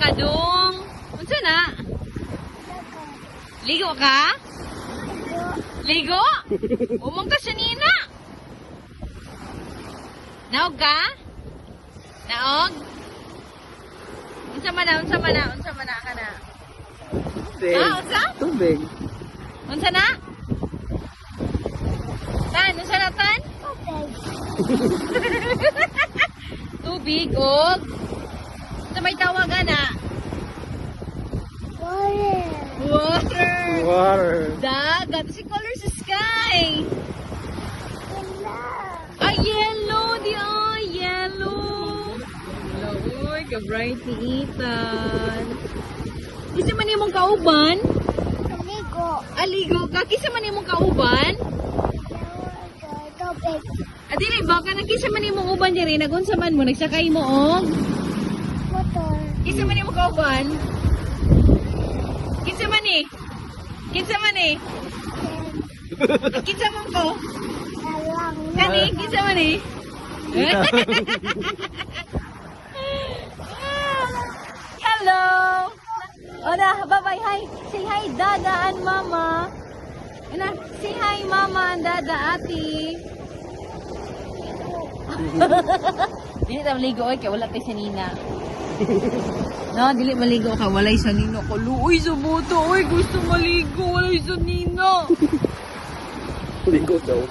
ka dong. Unsa na? Ligo ka? Ligo? Umong ka siya nina. Naog ka? Naog? Unsa man na ka na? Tubig. Unsa? Tubig. Unsa na? Tan, unsa na tan? Tubig og sa may tawagan na. Water. Water. Dagat. Si color sa sky. Ay, yellow. Di yellow. Uy, ka-bright ni Ethan. Kisa man imong kauban? Aligo ka. Kisa man imong kauban? Dili ba ka kisa man imong uban diri nagunsa man mo nagsakay mo og Motor. kisa man imong kauban? Kinsa man eh? Kinsa man eh? Kinsa man ko? Kani, kinsa man eh? Hello! Ona, bye-bye, hi. Say hi, Dada and Mama. Ona, say hi, Mama and Dada, Ate. Dili ta maligo oy kay wala tay sanina. No, dili maligo ka walay sanina ko. Luoy sa boto oy gusto maligo walay sanina. Ligo daw.